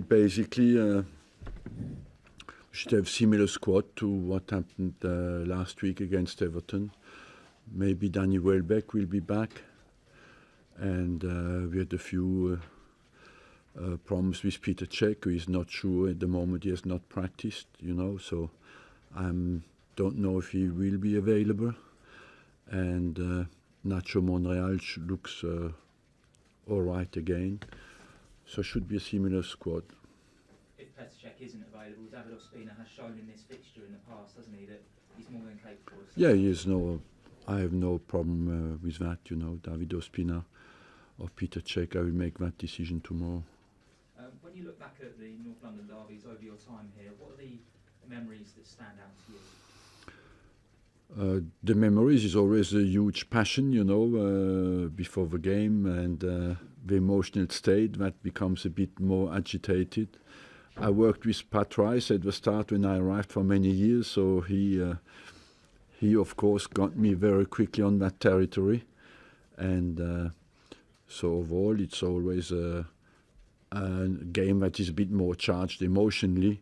basically, we should have similar squad to what happened last week against Everton. Maybe Danny Welbeck will be back, and we had a few problems with Peter Cech, who is not sure at the moment. He has not practiced, so I don't know if he will be available. And Nacho Monreal looks all right again, so should be a similar squad. If Petr Cech isn't available, David Ospina has shown in this fixture in the past, hasn't he, that he's more than capable of... Yeah, I have no problem with that, David Ospina or Peter Cech. I will make that decision tomorrow. When you look back at the North London derbies over your time here, what are the memories that stand out to you? The memories is always a huge passion, before the game, and the emotional state that becomes a bit more agitated. I worked with Pat Rice at the start when I arrived for many years, so he of course got me very quickly on that territory, and so overall it's always a game that is a bit more charged emotionally,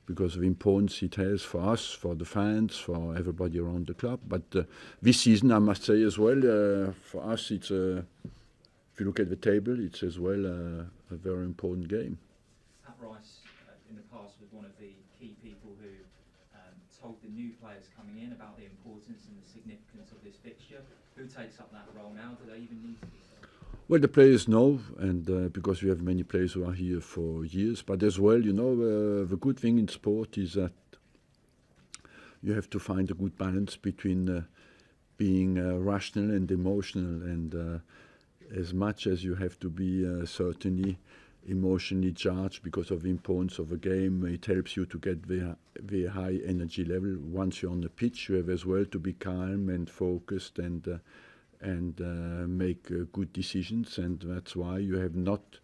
because of the importance it has for us, for the fans, for everybody around the club. But this season, I must say as well, for us, it's if you look at the table, it's as well a very important game. Pat Rice, in the past, was one of the key people who told the new players coming in about the importance and the significance of this fixture. Who takes up that role now? Do they even need to be told? Well, the players know, and because we have many players who are here for years. But as well, the good thing in sport is that you have to find a good balance between being rational and emotional. And as much as you have to be certainly emotionally charged because of the importance of a game, it helps you to get the high energy level. Once you're on the pitch, you have as well to be calm and focused and make good decisions, and that's why you have not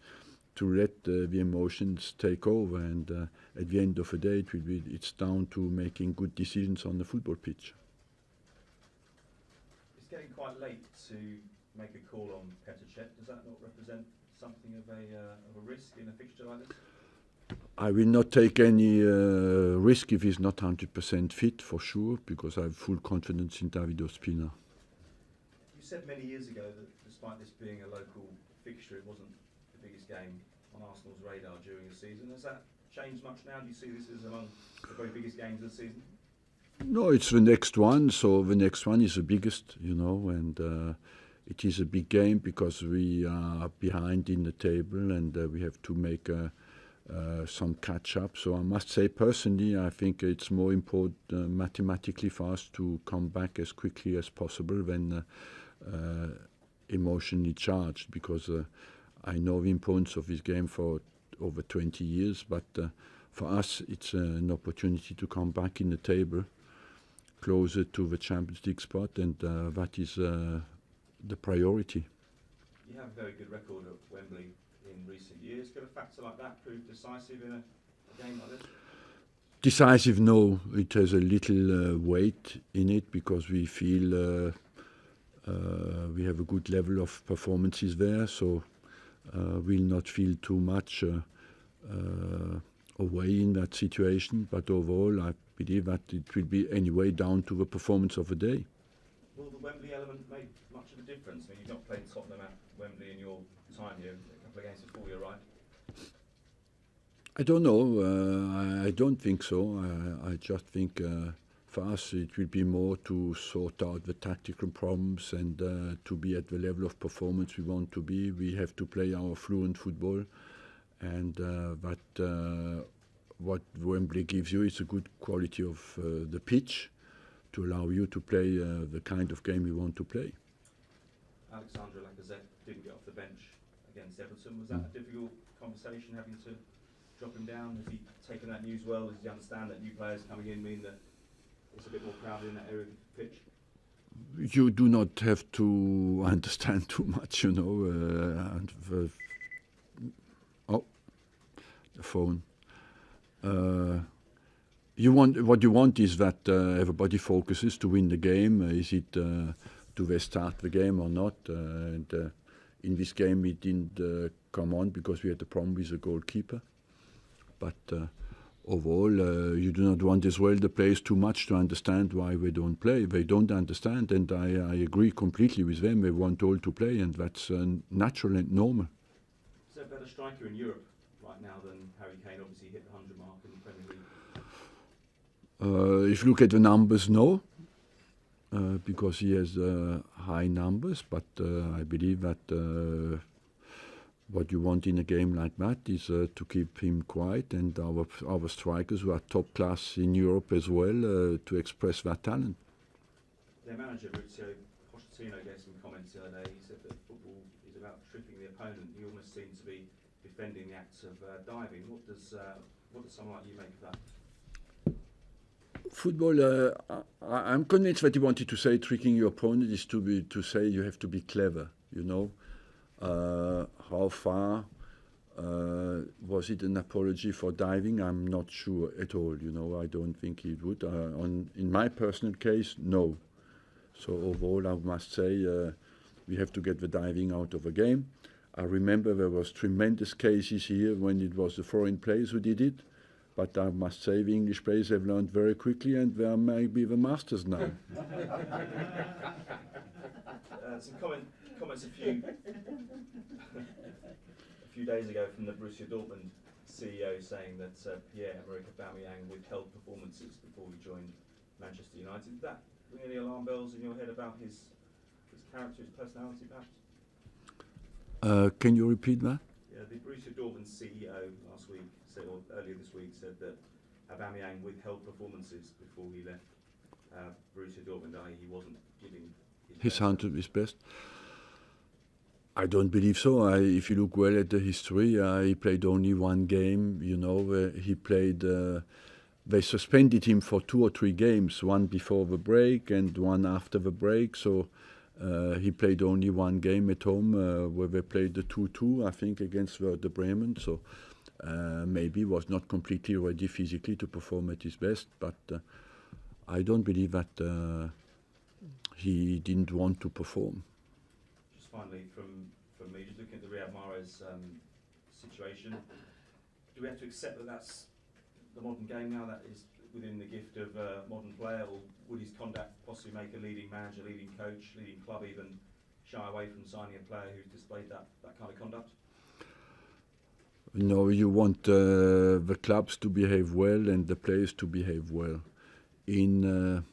to let the emotions take over. And at the end of the day, it's down to making good decisions on the football pitch. It's getting quite late to make a call on Petr Cech. Does that not represent something of a risk in a fixture like this? I will not take any risk if he's not 100% fit, for sure, because I have full confidence in David Ospina. You said many years ago that despite this being a local fixture, it wasn't the biggest game on Arsenal's radar during the season. Has that changed much now? Do you see this as among the very biggest games of the season? No, it's the next one, so the next one is the biggest, and it is a big game because we are behind in the table, and we have to make some catch-up. So I must say, personally, I think it's more important mathematically for us to come back as quickly as possible than emotionally charged, because I know the importance of this game for over 20 years, but for us it's an opportunity to come back in the table closer to the Champions League spot, and that is the priority. You have a very good record at Wembley in recent years. Could a factor like that prove decisive in a game like this? Decisive, no. It has a little weight in it because we feel we have a good level of performances there, so we'll not feel too much away in that situation. But overall, I believe that it will be anyway down to the performance of the day. Will the Wembley element make much of a difference? I mean, you've not played Tottenham at Wembley in your time here, a couple of games before you arrived. I don't know. I don't think so. I just think for us it will be more to sort out the tactical problems and to be at the level of performance we want to be. We have to play our fluent football, and what Wembley gives you is a good quality of the pitch to allow you to play the kind of game you want to play. Alexandre Lacazette didn't get off the bench against Everton. Was that a difficult conversation, having to drop him down? Has he taken that news well? Does he understand that new players coming in mean that it's a bit more crowded in that area of the pitch? You do not have to understand too much, the phone. What you want is that everybody focuses to win the game. Is it do they start the game or not? And in this game, we didn't come on because we had a problem with the goalkeeper. but overall, you do not want as well the players too much to understand why they don't play. They don't understand, and I agree completely with them. They want all to play, and that's natural and normal. Is there a better striker in Europe right now than Harry Kane? Obviously hit the 100 mark in the Premier League. If you look at the numbers, no, because he has high numbers, but I believe that what you want in a game like that is to keep him quiet, and our strikers who are top class in Europe as well to express their talent. Their manager, Maurizio Pochettino, gave some comments the other day. He said that football is about tripping the opponent. He almost seemed to be defending the acts of diving. What does someone like you make of that? Football, I'm convinced that he wanted to say tricking your opponent is to say you have to be clever, you know. How far was it an apology for diving? I'm not sure at all, you know. I don't think he would. In my personal case, no. So overall, I must say we have to get the diving out of the game. I remember there was tremendous cases here when it was the foreign players who did it. But I must say the English players have learned very quickly, and they are maybe the masters now. Some comments a few days ago from the Borussia Dortmund CEO saying that Pierre-Emerick Aubameyang withheld performances before he joined Manchester United. Did that ring any alarm bells in your head about his character, his personality, perhaps? Can you repeat that? Yeah, the Borussia Dortmund CEO last week said, or earlier this week, said that Aubameyang withheld performances before he left Borussia Dortmund, i.e. he wasn't giving his best. I don't believe so. If you look well at the history, he played only one game. You know, he played. They suspended him for 2 or 3 games, one before the break and one after the break. So he played only one game at home where they played the 2-2, I think, against Werder Bremen. So maybe was not completely ready physically to perform at his best. But I don't believe that he didn't want to perform. Finally, from me, just looking at the Riyad Mahrez situation, do we have to accept that that's the modern game now, that is within the gift of a modern player, or would his conduct possibly make a leading manager, leading coach, leading club even shy away from signing a player who's displayed that kind of conduct? No, you want the clubs to behave well and the players to behave well. In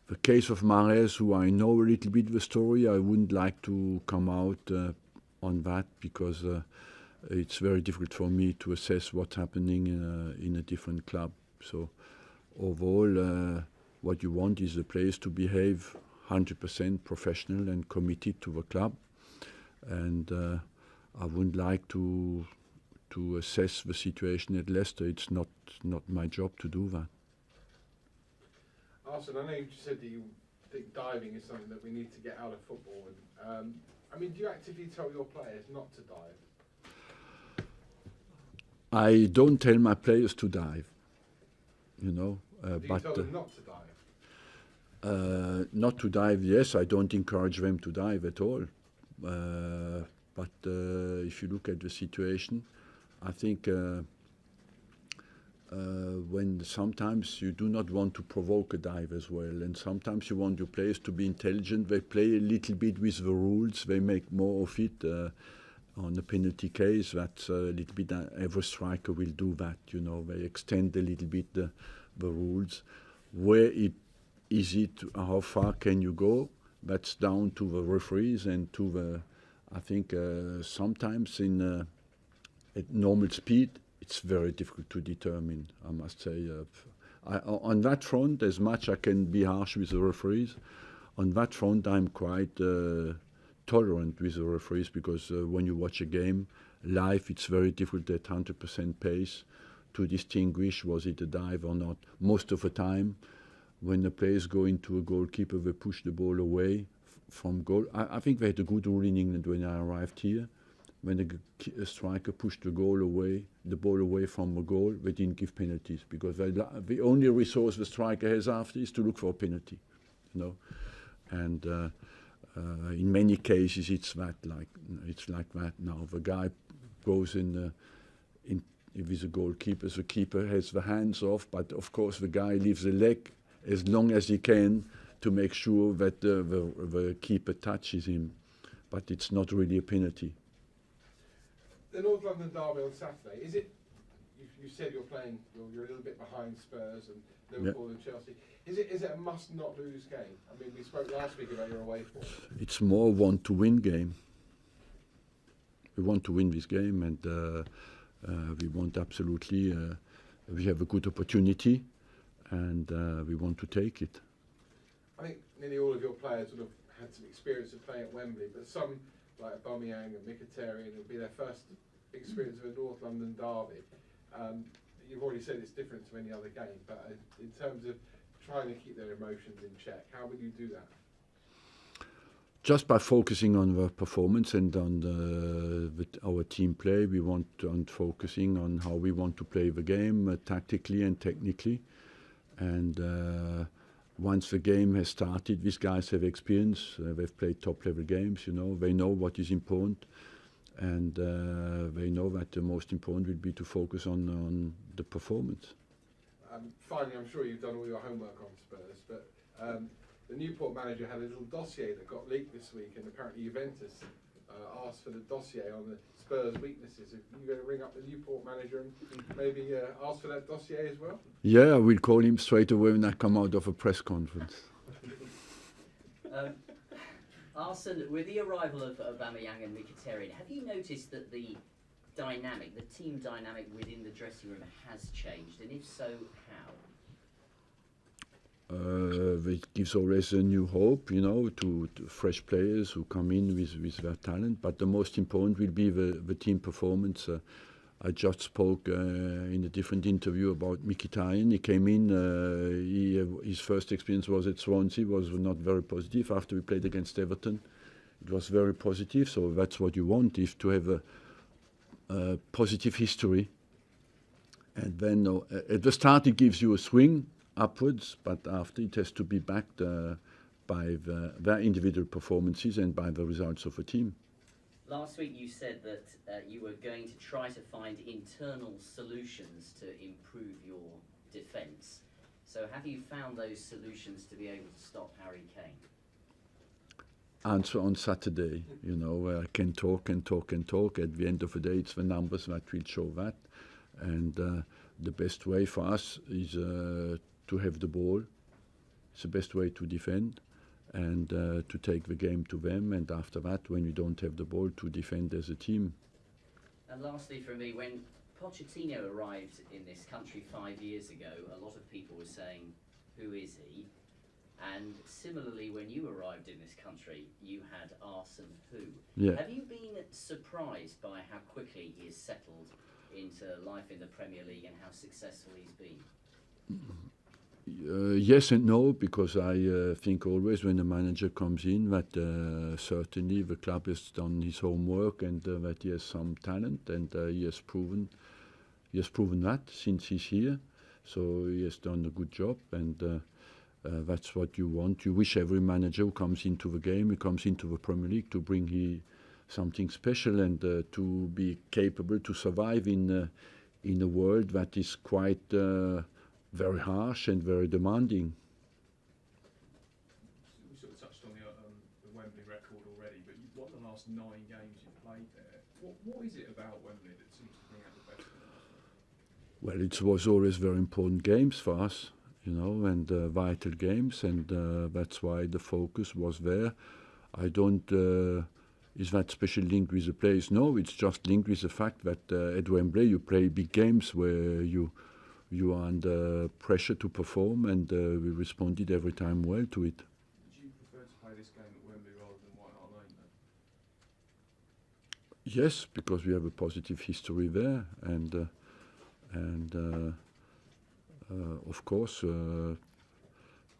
the case of Mahrez, who I know a little bit the story, I wouldn't like to come out on that because it's very difficult for me to assess what's happening in a different club. So overall, what you want is the players to behave 100% professional and committed to the club. And I wouldn't like to assess the situation at Leicester. It's not my job to do that. Arsene, I know you said that you think diving is something that we need to get out of football. I mean, do you actively tell your players not to dive? I don't tell my players to dive, you know. Do you tell them not to dive? Not to dive, yes. I don't encourage them to dive at all. But if you look at the situation, I think when sometimes you do not want to provoke a dive as well, and sometimes you want your players to be intelligent. They play a little bit with the rules. They make more of it. On a penalty case, that's a little bit. Every striker will do that. You know, they extend a little bit the rules. Where is it? How far can you go? That's down to the referees and to the. I think sometimes at normal speed, it's very difficult to determine, I must say. On that front, as much I can be harsh with the referees, on that front I'm quite tolerant with the referees because when you watch a game live, it's very difficult at 100% pace to distinguish was it a dive or not. Most of the time, when the players go into a goalkeeper, they push the ball away from goal. I think they had a good rule in England when I arrived here. When a striker pushed the ball away from a goal, they didn't give penalties because the only resource the striker has after is to look for a penalty, you know. And in many cases, it's like that now. The guy goes in If he's a goalkeeper, the keeper has the hands off, but of course the guy leaves the leg as long as he can to make sure that the keeper touches him. But it's not really a penalty. The North London derby on Saturday, is it, you said you're a little bit behind Spurs and Liverpool and Chelsea. Is it a must not lose game? I mean, we spoke last week about your away form. It's more want to win game. We want to win this game, and we want absolutely, we have a good opportunity, and we want to take it. I think nearly all of your players would have had some experience of playing at Wembley, but some, like Aubameyang and Mkhitaryan, it'll be their first experience of a North London derby. You've already said it's different to any other game, but in terms of trying to keep their emotions in check, how would you do that? Just by focusing on the performance and on our team play, we want on focusing on how we want to play the game tactically and technically. And once the game has started, these guys have experience. They've played top-level games. You know, they know what is important, and they know that the most important will be to focus on the performance. Finally, I'm sure you've done all your homework on Spurs, but the Newport manager had a little dossier that got leaked this week, and apparently Juventus asked for the dossier on the Spurs' weaknesses. Are you going to ring up the Newport manager and maybe ask for that dossier as well? Yeah, I will call him straight away when I come out of a press conference. Arsene, with the arrival of Aubameyang and Mkhitaryan, have you noticed that the dynamic, the team dynamic within the dressing room has changed, and if so, how? It gives always a new hope, you know, to fresh players who come in with their talent. But the most important will be the team performance. I just spoke in a different interview about Mkhitaryan. He came in, his first experience was at Swansea, was not very positive. After we played against Everton, it was very positive. So that's what you want, is to have a positive history. And then at the start it gives you a swing upwards, but after it has to be backed by their individual performances and by the results of a team. Last week you said that you were going to try to find internal solutions to improve your defence. So have you found those solutions to be able to stop Harry Kane? Answer on Saturday, you know, I can talk and talk and talk. At the end of the day, it's the numbers that will show that. And the best way for us is to have the ball. It's the best way to defend and to take the game to them. And after that, when we don't have the ball, to defend as a team. And lastly for me, when Pochettino arrived in this country 5 years ago, a lot of people were saying, who is he? And similarly, when you arrived in this country, you had Arsene who. Yeah. Have you been surprised by how quickly he has settled into life in the Premier League and how successful he's been? Yes and no, because I think always when a manager comes in that certainly the club has done his homework and that he has some talent, and he has proven that since he's here. So he has done a good job, and that's what you want. You wish every manager who comes into the game, who comes into the Premier League, to bring something special and to be capable to survive in a world that is quite very harsh and very demanding. We sort of touched on the Wembley record already, but you've won the last 9 games you've played there. What is it about Wembley that seems to bring out the best in us? Well, it was always very important games for us, you know, and vital games, and that's why the focus was there. I don't. Is that special linked with the players? No, it's just linked with the fact that at Wembley you play big games where you are under pressure to perform, and we responded every time well to it. Would you prefer to play this game at Wembley rather than White Hart Lane then? Yes, because we have a positive history there, and of course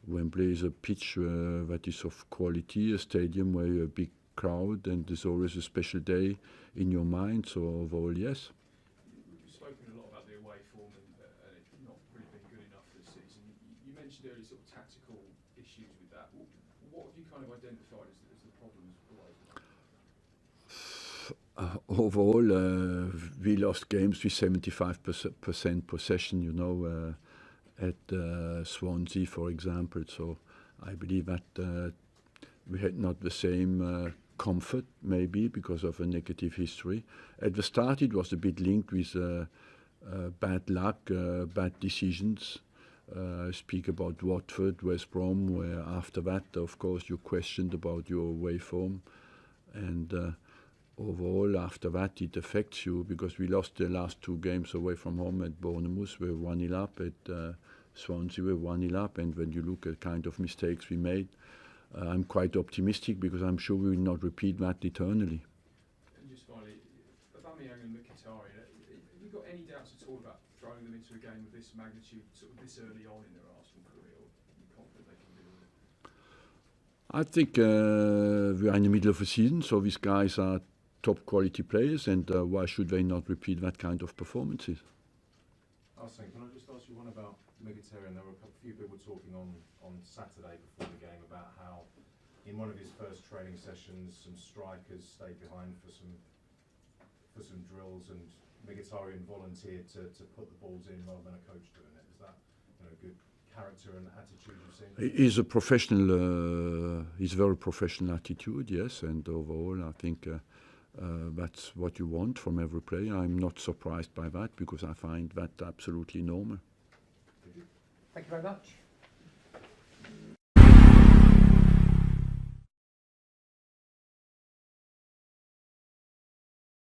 Wembley is a pitch that is of quality, a stadium where you have a big crowd, and there's always a special day in your mind. So overall, yes. You've spoken a lot about the away form and it not really been good enough this season. You mentioned earlier sort of tactical issues with that. What have you kind of identified as the problems away from that? Overall, we lost games with 75% possession, you know, at Swansea, for example. So I believe that we had not the same comfort, maybe, because of a negative history. At the start, it was a bit linked with bad luck, bad decisions. I speak about Watford, West Brom, where after that, of course, you questioned about your away form. And overall, after that, it affects you, because we lost the last 2 games away from home. At Bournemouth, we were 1-0 up. At Swansea, we were 1-0 up. And when you look at kind of mistakes we made, I'm quite optimistic, because I'm sure we will not repeat that eternally. And just finally, Aubameyang and Mkhitaryan, have you got any doubts at all about throwing them into a game of this magnitude, sort of this early on in their Arsenal career, or are you confident they can do it? I think we are in the middle of a season, so these guys are top quality players, and why should they not repeat that kind of performances? Arsene, can I just ask you one about Mkhitaryan? There were a few people talking on Saturday before the game about how in one of his first training sessions some strikers stayed behind for some drills, and Mkhitaryan volunteered to put the balls in rather than a coach doing it. Is that good character and attitude you've seen? He's a professional, he's very professional attitude, yes, and overall I think that's what you want from every player. I'm not surprised by that, because I find that absolutely normal. Thank you very much.